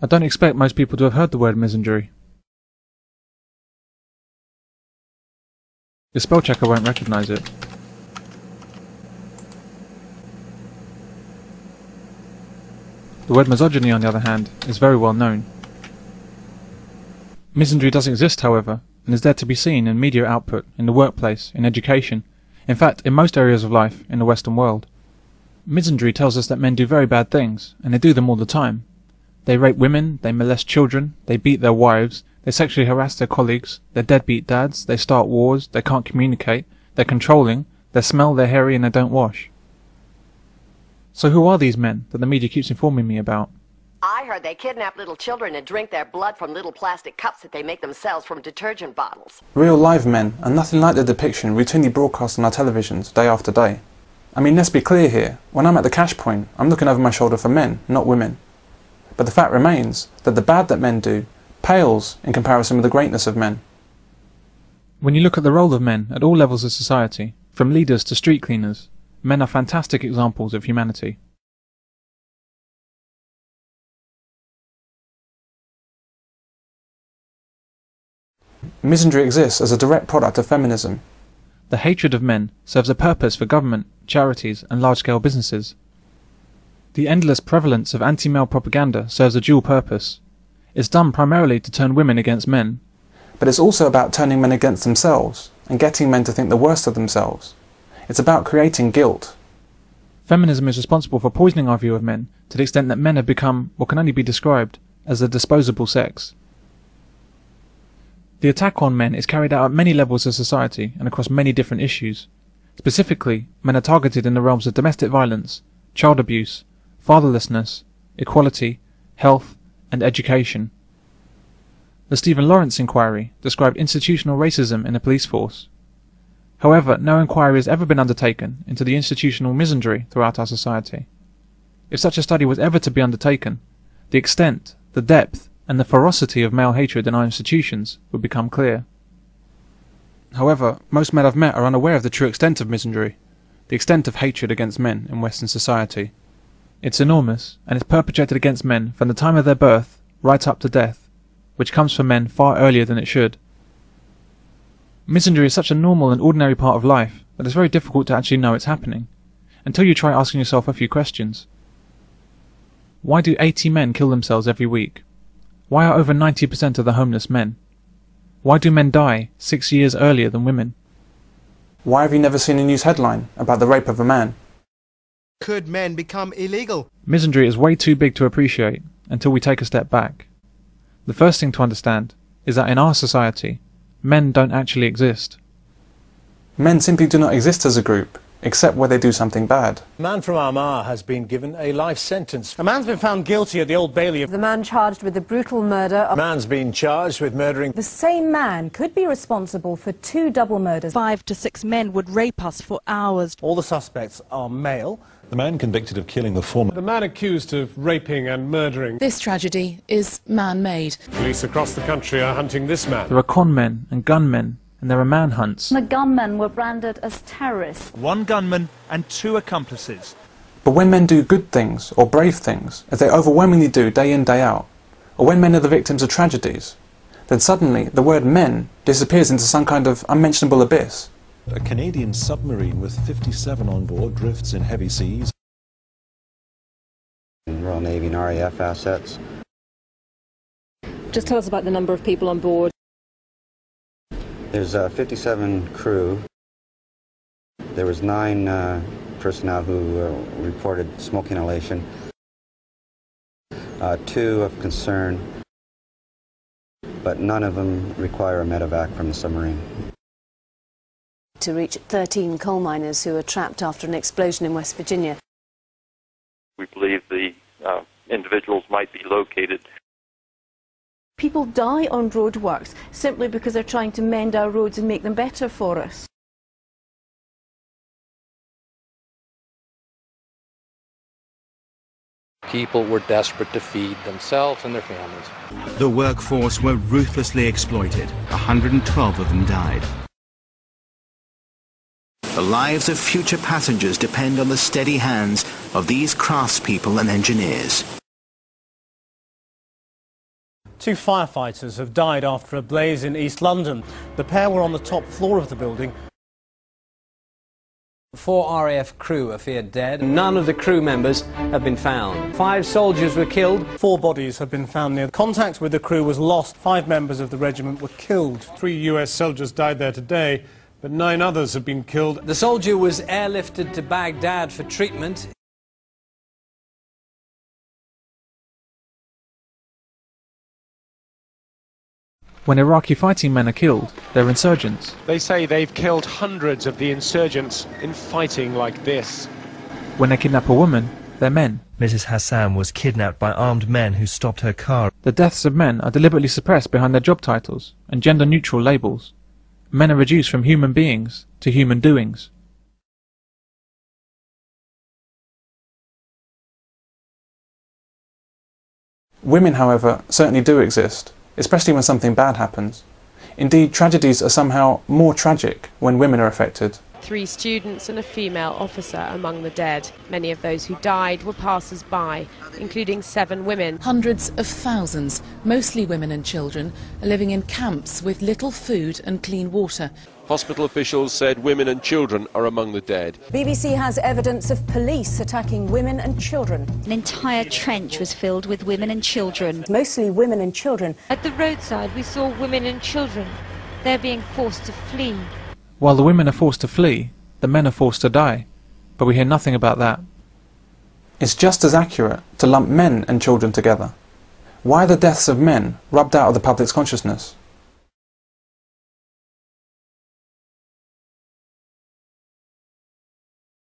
I don't expect most people to have heard the word misandry. The spell checker won't recognise it. The word misogyny, on the other hand, is very well known. Misandry does exist, however, and is there to be seen in media output, in the workplace, in education, in fact, in most areas of life in the Western world. Misandry tells us that men do very bad things, and they do them all the time. They rape women, they molest children, they beat their wives, they sexually harass their colleagues, they're deadbeat dads, they start wars, they can't communicate, they're controlling, they smell, they're hairy, and they don't wash. So who are these men that the media keeps informing me about? I heard they kidnap little children and drink their blood from little plastic cups that they make themselves from detergent bottles. Real live men are nothing like the depiction routinely broadcast on our televisions day after day. I mean, let's be clear here, when I'm at the cash point, I'm looking over my shoulder for men, not women. But the fact remains that the bad that men do pales in comparison with the greatness of men. When you look at the role of men at all levels of society, from leaders to street cleaners, men are fantastic examples of humanity. Misandry exists as a direct product of feminism. The hatred of men serves a purpose for government, charities, and large-scale businesses. The endless prevalence of anti-male propaganda serves a dual purpose. It's done primarily to turn women against men. But it's also about turning men against themselves, and getting men to think the worst of themselves. It's about creating guilt. Feminism is responsible for poisoning our view of men to the extent that men have become what can only be described as a disposable sex. The attack on men is carried out at many levels of society and across many different issues. Specifically, men are targeted in the realms of domestic violence, child abuse, fatherlessness, equality, health, and education. The Stephen Lawrence inquiry described institutional racism in the police force. However, no inquiry has ever been undertaken into the institutional misandry throughout our society. If such a study was ever to be undertaken, the extent, the depth, and the ferocity of male hatred in our institutions would become clear. However, most men I've met are unaware of the true extent of misandry, the extent of hatred against men in Western society. It's enormous, and it's perpetrated against men from the time of their birth right up to death, which comes from men far earlier than it should. Misandry is such a normal and ordinary part of life that it's very difficult to actually know it's happening, until you try asking yourself a few questions. Why do 80 men kill themselves every week? Why are over 90% of the homeless men? Why do men die 6 years earlier than women? Why have you never seen a news headline about the rape of a man? Could men become illegal? Misandry is way too big to appreciate until we take a step back. The first thing to understand is that in our society, men don't actually exist. Men simply do not exist as a group, except where they do something bad. A man from Armagh has been given a life sentence. A man's been found guilty at the Old Bailey. The man charged with the brutal murder of... A man's been charged with murdering... The same man could be responsible for 2 double murders. 5 to 6 men would rape us for hours. All the suspects are male. The man convicted of killing the former. The man accused of raping and murdering. This tragedy is man-made. Police across the country are hunting this man. There are con men and gunmen, and there are manhunts. The gunmen were branded as terrorists. 1 gunman and 2 accomplices. But when men do good things, or brave things, as they overwhelmingly do day in, day out, or when men are the victims of tragedies, then suddenly the word men disappears into some kind of unmentionable abyss. A Canadian submarine with 57 on board drifts in heavy seas. Royal Navy and RAF assets. Just tell us about the number of people on board. There's 57 crew. There was 9 personnel who reported smoke inhalation. 2 of concern, but none of them require a medevac from the submarine. To reach 13 coal miners who were trapped after an explosion in West Virginia. We believe the individuals might be located. People die on roadworks simply because they're trying to mend our roads and make them better for us. People were desperate to feed themselves and their families. The workforce were ruthlessly exploited. 112 of them died. The lives of future passengers depend on the steady hands of these craftspeople and engineers. Two firefighters have died after a blaze in East London. The pair were on the top floor of the building. 4 RAF crew are feared dead. None of the crew members have been found. 5 soldiers were killed. 4 bodies have been found near. Contact with the crew was lost. 5 members of the regiment were killed. 3 US soldiers died there today, but 9 others have been killed. The soldier was airlifted to Baghdad for treatment. When Iraqi fighting men are killed, they're insurgents. They say they've killed hundreds of the insurgents in fighting like this. When they kidnap a woman, they're men. Mrs. Hassan was kidnapped by armed men who stopped her car. The deaths of men are deliberately suppressed behind their job titles and gender-neutral labels. Men are reduced from human beings to human doings. Women, however, certainly do exist, especially when something bad happens. Indeed, tragedies are somehow more tragic when women are affected. 3 students and a female officer among the dead. Many of those who died were passers-by, including 7 women. Hundreds of thousands, mostly women and children, are living in camps with little food and clean water. Hospital officials said women and children are among the dead. BBC has evidence of police attacking women and children. An entire trench was filled with women and children. Mostly women and children. At the roadside we saw women and children. They're being forced to flee. While the women are forced to flee, the men are forced to die. But we hear nothing about that. It's just as accurate to lump men and children together. Why are the deaths of men rubbed out of the public's consciousness?